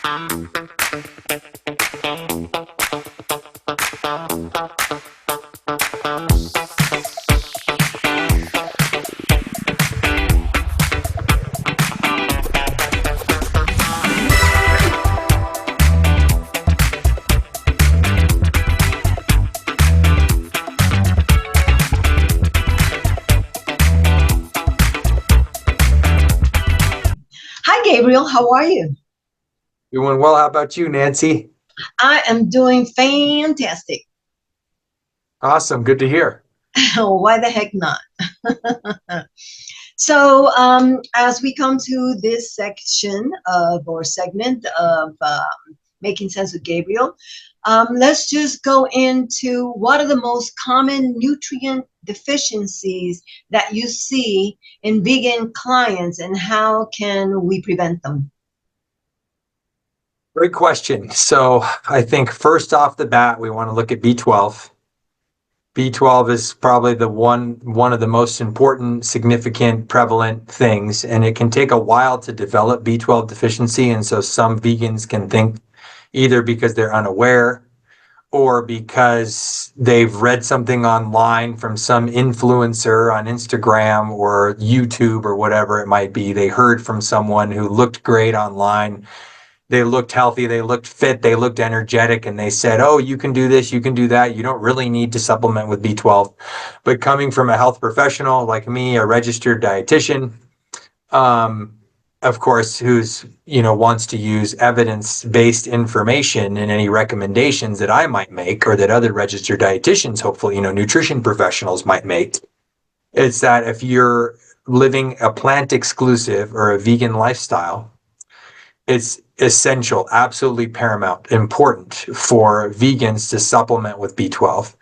Hi, Gabriel. How are you? Doing well. How about you, Nancy? I am doing fantastic. Awesome. Good to hear. Why the heck not? So, as we come to this section of or segment of Making Sense with Gabriel, let's just go into what are the most common nutrient deficiencies that you see in vegan clients and how can we prevent them? Great question. So I think first off the bat, we want to look at B12. B12 is probably the one of the most important, significant, prevalent things, and it can take a while to develop B12 deficiency. And so some vegans can think either because they're unaware or because they've read something online from some influencer on Instagram or YouTube or whatever it might be. They heard from someone who looked great online. They looked healthy, they looked fit, they looked energetic, and they said, oh, you can do this, you can do that. You don't really need to supplement with B12. But coming from a health professional like me, a registered dietitian, of course, who's, wants to use evidence-based information in any recommendations that I might make or that other registered dietitians, hopefully, nutrition professionals might make, it's that if you're living a plant exclusive or a vegan lifestyle, it's essential, absolutely paramount, important for vegans to supplement with B12.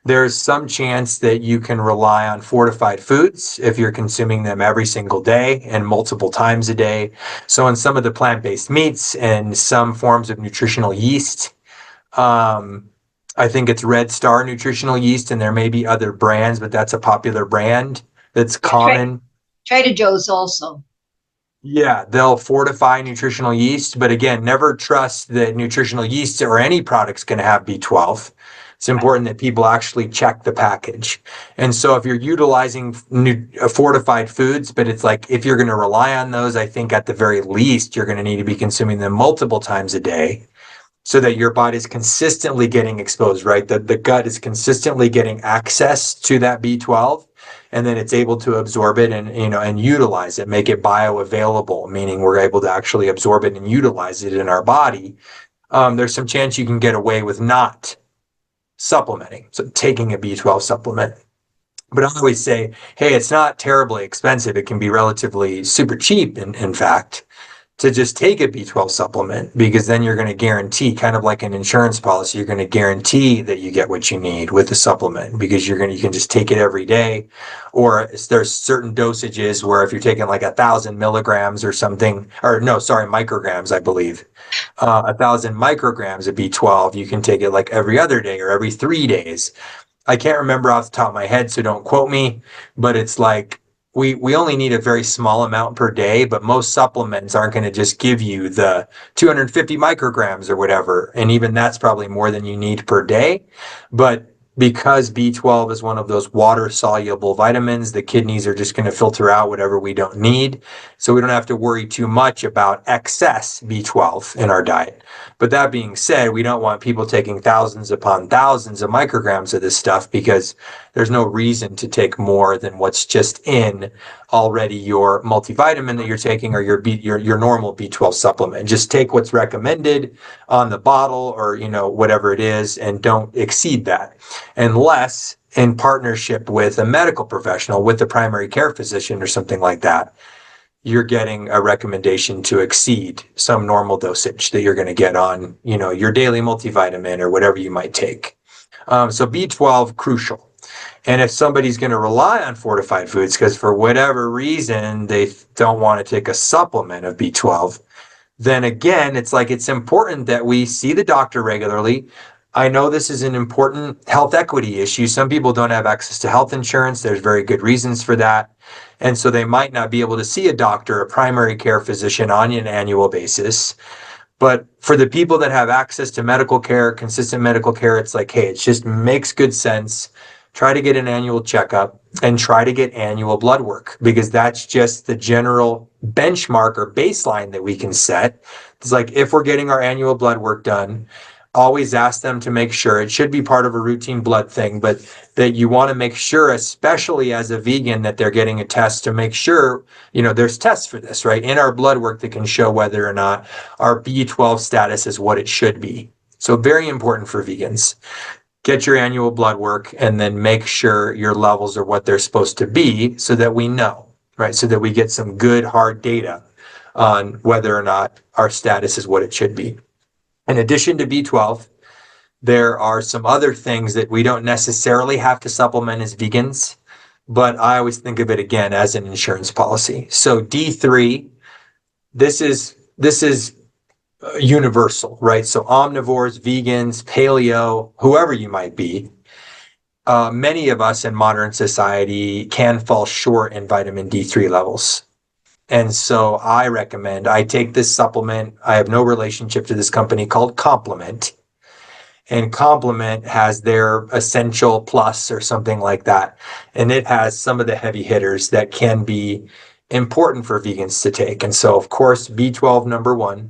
There's some chance that you can rely on fortified foods if you're consuming them every single day and multiple times a day. So in some of the plant-based meats and some forms of nutritional yeast, I think it's Red Star nutritional yeast, and there may be other brands, but that's a popular brand that's common. Trader Joe's also. Yeah, they'll fortify nutritional yeast, but again, never trust that nutritional yeast or any product's going to have B12. It's important that people actually check the package. And so if you're utilizing fortified foods, but it's like if you're going to rely on those, I think at the very least, you're going to need to be consuming them multiple times a day so that your body's consistently getting exposed, right? The gut is consistently getting access to that B12. And then it's able to absorb it and utilize it, make it bioavailable, meaning we're able to actually absorb it and utilize it in our body. There's some chance you can get away with not supplementing, so taking a B12 supplement. But I always say, hey, it's not terribly expensive. It can be relatively super cheap, in fact, to just take a B12 supplement, because then you're going to guarantee, kind of like an insurance policy, you're going to guarantee that you get what you need with the supplement, because you can just take it every day. Or there's certain dosages where if you're taking like 1,000 milligrams or something, or no, sorry, micrograms, I believe, 1,000 micrograms of B12, you can take it like every other day or every 3 days. I can't remember off the top of my head, so don't quote me, but it's like, we only need a very small amount per day, but most supplements aren't going to just give you the 250 micrograms or whatever. And even that's probably more than you need per day. But because B12 is one of those water-soluble vitamins, the kidneys are just going to filter out whatever we don't need. So we don't have to worry too much about excess B12 in our diet. But that being said, we don't want people taking thousands upon thousands of micrograms of this stuff, because there's no reason to take more than what's just in already your multivitamin that you're taking or your normal B12 supplement. Just take what's recommended on the bottle or, whatever it is, and don't exceed that. Unless in partnership with a medical professional, with the primary care physician or something like that, you're getting a recommendation to exceed some normal dosage that you're going to get on, your daily multivitamin or whatever you might take. So B12, crucial. And if somebody's going to rely on fortified foods because for whatever reason they don't want to take a supplement of B12, then again, it's important that we see the doctor regularly. I know this is an important health equity issue. Some people don't have access to health insurance. There's very good reasons for that. And so they might not be able to see a doctor, a primary care physician on an annual basis. But for the people that have access to medical care, consistent medical care, it's like, hey, it just makes good sense. Try to get an annual checkup and try to get annual blood work, because that's just the general benchmark or baseline that we can set. It's like, if we're getting our annual blood work done, always ask them to make sure. It should be part of a routine blood thing, but that you want to make sure, especially as a vegan, that they're getting a test to make sure, there's tests for this, right? In our blood work that can show whether or not our B12 status is what it should be. So very important for vegans. Get your annual blood work and then make sure your levels are what they're supposed to be, so that we know, right? So that we get some good hard data on whether or not our status is what it should be. In addition to B12, there are some other things that we don't necessarily have to supplement as vegans, but I always think of it again as an insurance policy. So D3, this is universal, right? So omnivores, vegans, paleo, whoever you might be, many of us in modern society can fall short in vitamin D3 levels. And so I take this supplement. I have no relationship to this company, called Complement. And Complement has their Essential Plus or something like that. And it has some of the heavy hitters that can be important for vegans to take. And so, of course, B12, number one.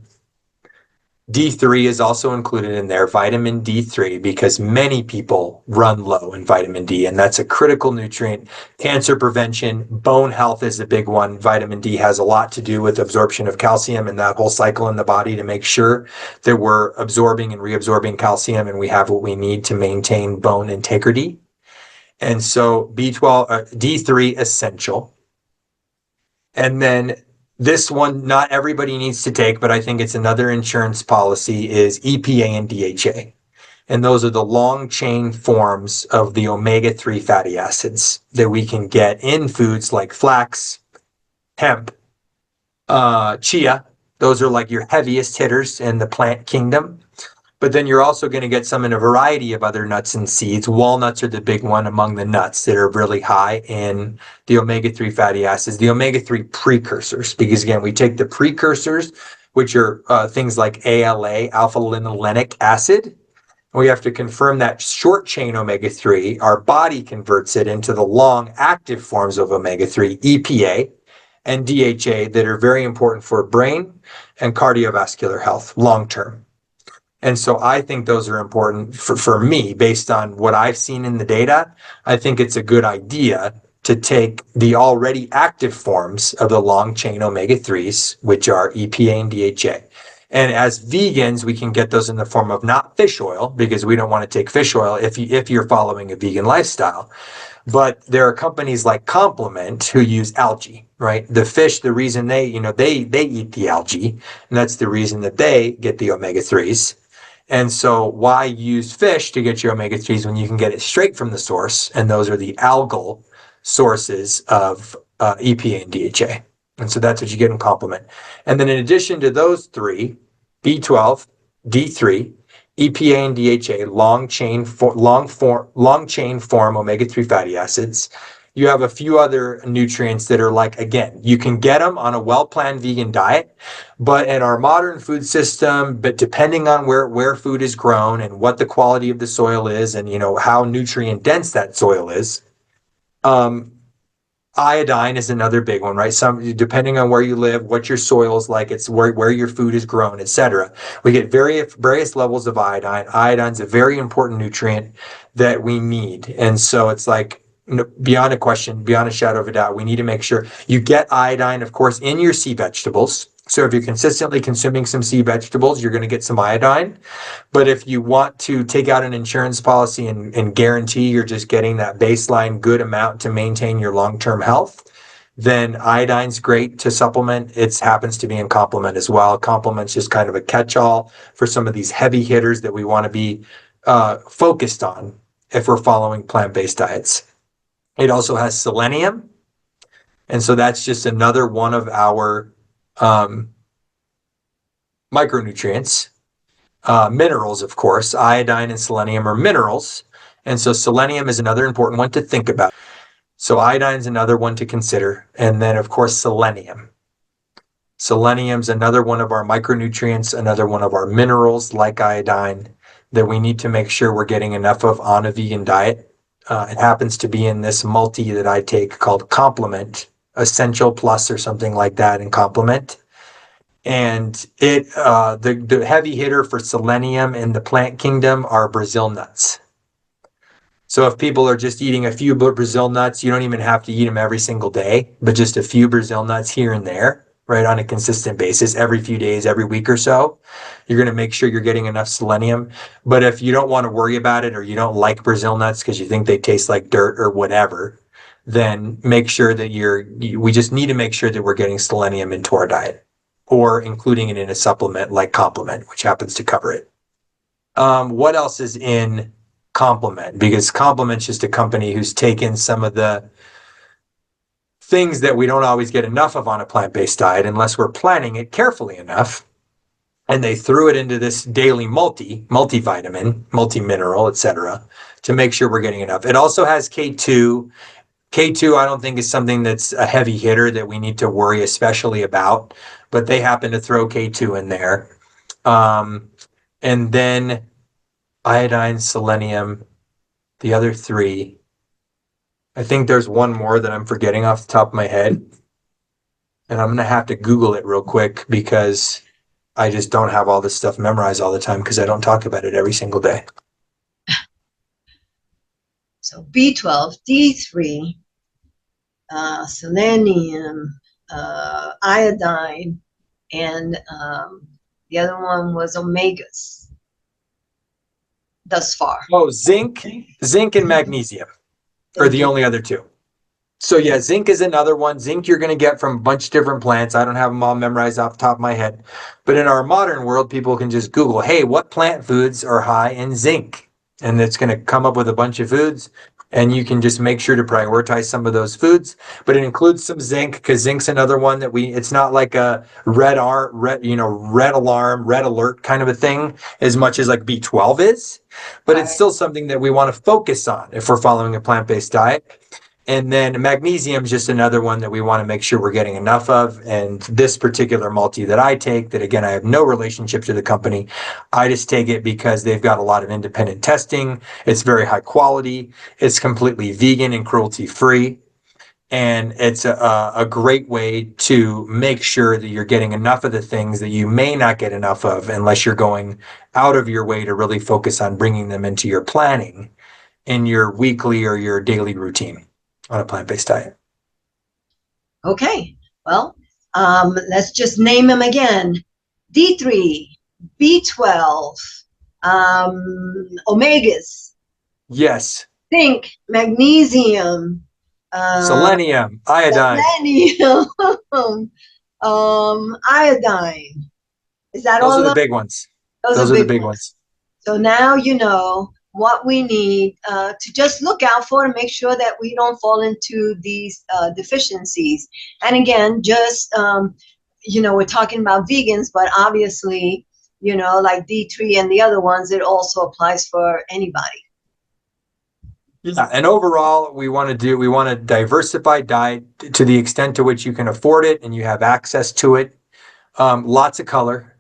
D3 is also included in there, vitamin D3, because many people run low in vitamin D, and that's a critical nutrient. Cancer prevention, bone health is a big one. Vitamin D has a lot to do with absorption of calcium and that whole cycle in the body to make sure that we're absorbing and reabsorbing calcium and we have what we need to maintain bone integrity. And so D3 essential. And then this one, not everybody needs to take, but I think it's another insurance policy, is EPA and DHA. And those are the long chain forms of the omega-3 fatty acids that we can get in foods like flax, hemp, chia. Those are like your heaviest hitters in the plant kingdom. But then you're also going to get some in a variety of other nuts and seeds. Walnuts are the big one among the nuts that are really high in the omega-3 fatty acids, the omega-3 precursors, because again, we take the precursors, which are things like ALA, alpha linolenic acid. We have to confirm that short chain omega-3. Our body converts it into the long active forms of omega-3, EPA and DHA, that are very important for brain and cardiovascular health long term. And so I think those are important for me, based on what I've seen in the data. I think it's a good idea to take the already active forms of the long chain omega-3s, which are EPA and DHA. And as vegans, we can get those in the form of not fish oil, because we don't want to take fish oil if you're following a vegan lifestyle. But there are companies like Complement who use algae, right? The fish, the reason they eat the algae, and that's the reason that they get the omega-3s. And so why use fish to get your omega-3s when you can get it straight from the source? And those are the algal sources of EPA and DHA. And so that's what you get in Complement. And then in addition to those three, B12, D3, EPA and DHA, long chain form omega-3 fatty acids. You have a few other nutrients that are like, again, you can get them on a well-planned vegan diet, but in our modern food system, but depending on where food is grown and what the quality of the soil is, and how nutrient dense that soil is, iodine is another big one, right? Depending on where you live, what your soil is like, it's where your food is grown, etc. We get various levels of iodine. Iodine's a very important nutrient that we need, and so it's like, beyond a question, beyond a shadow of a doubt, we need to make sure you get iodine, of course, in your sea vegetables. So if you're consistently consuming some sea vegetables, you're going to get some iodine. But if you want to take out an insurance policy and guarantee you're just getting that baseline good amount to maintain your long-term health, then iodine's great to supplement. It happens to be in Complement as well. Complement's just kind of a catch-all for some of these heavy hitters that we want to be focused on if we're following plant-based diets. It also has selenium. And so that's just another one of our micronutrients. Minerals, of course. Iodine and selenium are minerals. And so selenium is another important one to think about. So iodine is another one to consider. And then, of course, selenium. Selenium's another one of our micronutrients, another one of our minerals like iodine that we need to make sure we're getting enough of on a vegan diet. It happens to be in this multi that I take called Complement, Essential Plus or something like that in Complement. And the heavy hitter for selenium in the plant kingdom are Brazil nuts. So if people are just eating a few Brazil nuts, you don't even have to eat them every single day, but just a few Brazil nuts here and there, right, on a consistent basis, every few days, every week or so, you're going to make sure you're getting enough selenium. But if you don't want to worry about it, or you don't like Brazil nuts because you think they taste like dirt or whatever, then make sure that we just need to make sure that we're getting selenium into our diet, or including it in a supplement like Complement, which happens to cover it. What else is in Complement? Because Complement's just a company who's taken some of the things that we don't always get enough of on a plant-based diet unless we're planning it carefully enough. And they threw it into this daily multivitamin, multi-mineral, etc., to make sure we're getting enough. It also has K2. K2, I don't think is something that's a heavy hitter that we need to worry especially about, but they happen to throw K2 in there. And then iodine, selenium, the other three. I think there's one more that I'm forgetting off the top of my head. And I'm going to have to Google it real quick because I just don't have all this stuff memorized all the time because I don't talk about it every single day. So B12, D3, selenium, iodine, and the other one was omegas thus far. Oh, zinc and magnesium are the only other two. So yeah, zinc is another one. Zinc you're going to get from a bunch of different plants. I don't have them all memorized off the top of my head. But in our modern world, people can just Google, hey, what plant foods are high in zinc? And it's going to come up with a bunch of foods. And you can just make sure to prioritize some of those foods. But it includes some zinc, because zinc's another one that it's not like a red alarm, red alert kind of a thing, as much as like B12 is. But it's still something that we want to focus on if we're following a plant-based diet. And then magnesium is just another one that we want to make sure we're getting enough of. And this particular multi that I take, that again, I have no relationship to the company. I just take it because they've got a lot of independent testing. It's very high quality. It's completely vegan and cruelty free. And it's a great way to make sure that you're getting enough of the things that you may not get enough of unless you're going out of your way to really focus on bringing them into your planning in your weekly or your daily routine on a plant-based diet. Okay, well, let's just name them again. D3, B12, omegas. Yes. Zinc, magnesium. Selenium, iodine. Selenium, iodine. Is that all? Those are the big ones. Those are the big ones. So now you know what we need to just look out for to make sure that we don't fall into these deficiencies. And again, just, we're talking about vegans, but obviously, like D3 and the other ones, it also applies for anybody. Yeah, and overall, we want to diversify diet to the extent to which you can afford it and you have access to it. Lots of color,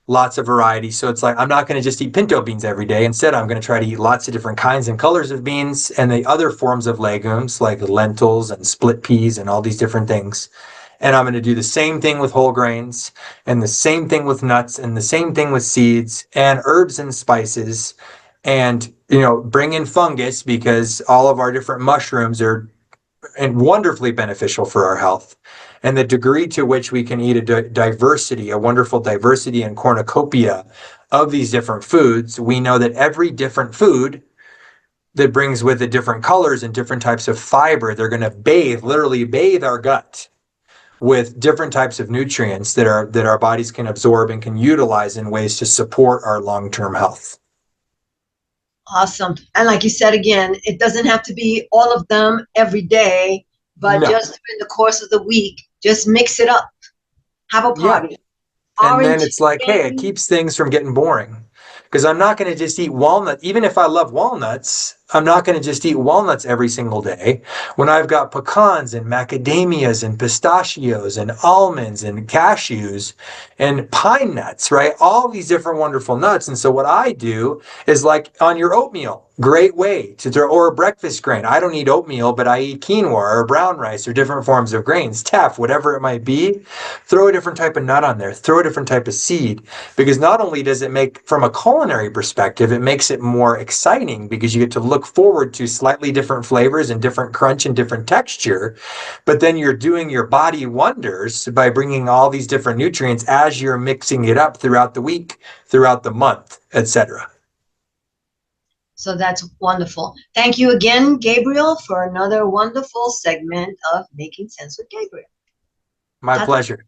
lots of variety. So it's like, I'm not going to just eat pinto beans every day. Instead, I'm going to try to eat lots of different kinds and colors of beans and the other forms of legumes like lentils and split peas and all these different things. And I'm going to do the same thing with whole grains and the same thing with nuts and the same thing with seeds and herbs and spices. And, bring in fungus because all of our different mushrooms are wonderfully beneficial for our health. And the degree to which we can eat a wonderful diversity and cornucopia of these different foods, we know that every different food that brings with it different colors and different types of fiber, they're going to literally bathe our gut with different types of nutrients that our bodies can absorb and can utilize in ways to support our long-term health. Awesome. And like you said, again, it doesn't have to be all of them every day, but just in the course of the week, just mix it up. Have a party. Yeah. And then it's like, hey, it keeps things from getting boring. Because I'm not going to just eat walnut. Even if I love walnuts, I'm not going to just eat walnuts every single day when I've got pecans and macadamias and pistachios and almonds and cashews and pine nuts, right? All these different wonderful nuts. And so what I do is like on your oatmeal, great way to throw, or a breakfast grain. I don't eat oatmeal, but I eat quinoa or brown rice or different forms of grains, teff, whatever it might be. Throw a different type of nut on there, throw a different type of seed, because not only does it make, from a culinary perspective, it makes it more exciting because you get to look forward to slightly different flavors and different crunch and different texture, but then you're doing your body wonders by bringing all these different nutrients as you're mixing it up throughout the week, throughout the month, etc. So that's wonderful. Thank you again, Gabriel, for another wonderful segment of Making Sense with Gabriel. My pleasure.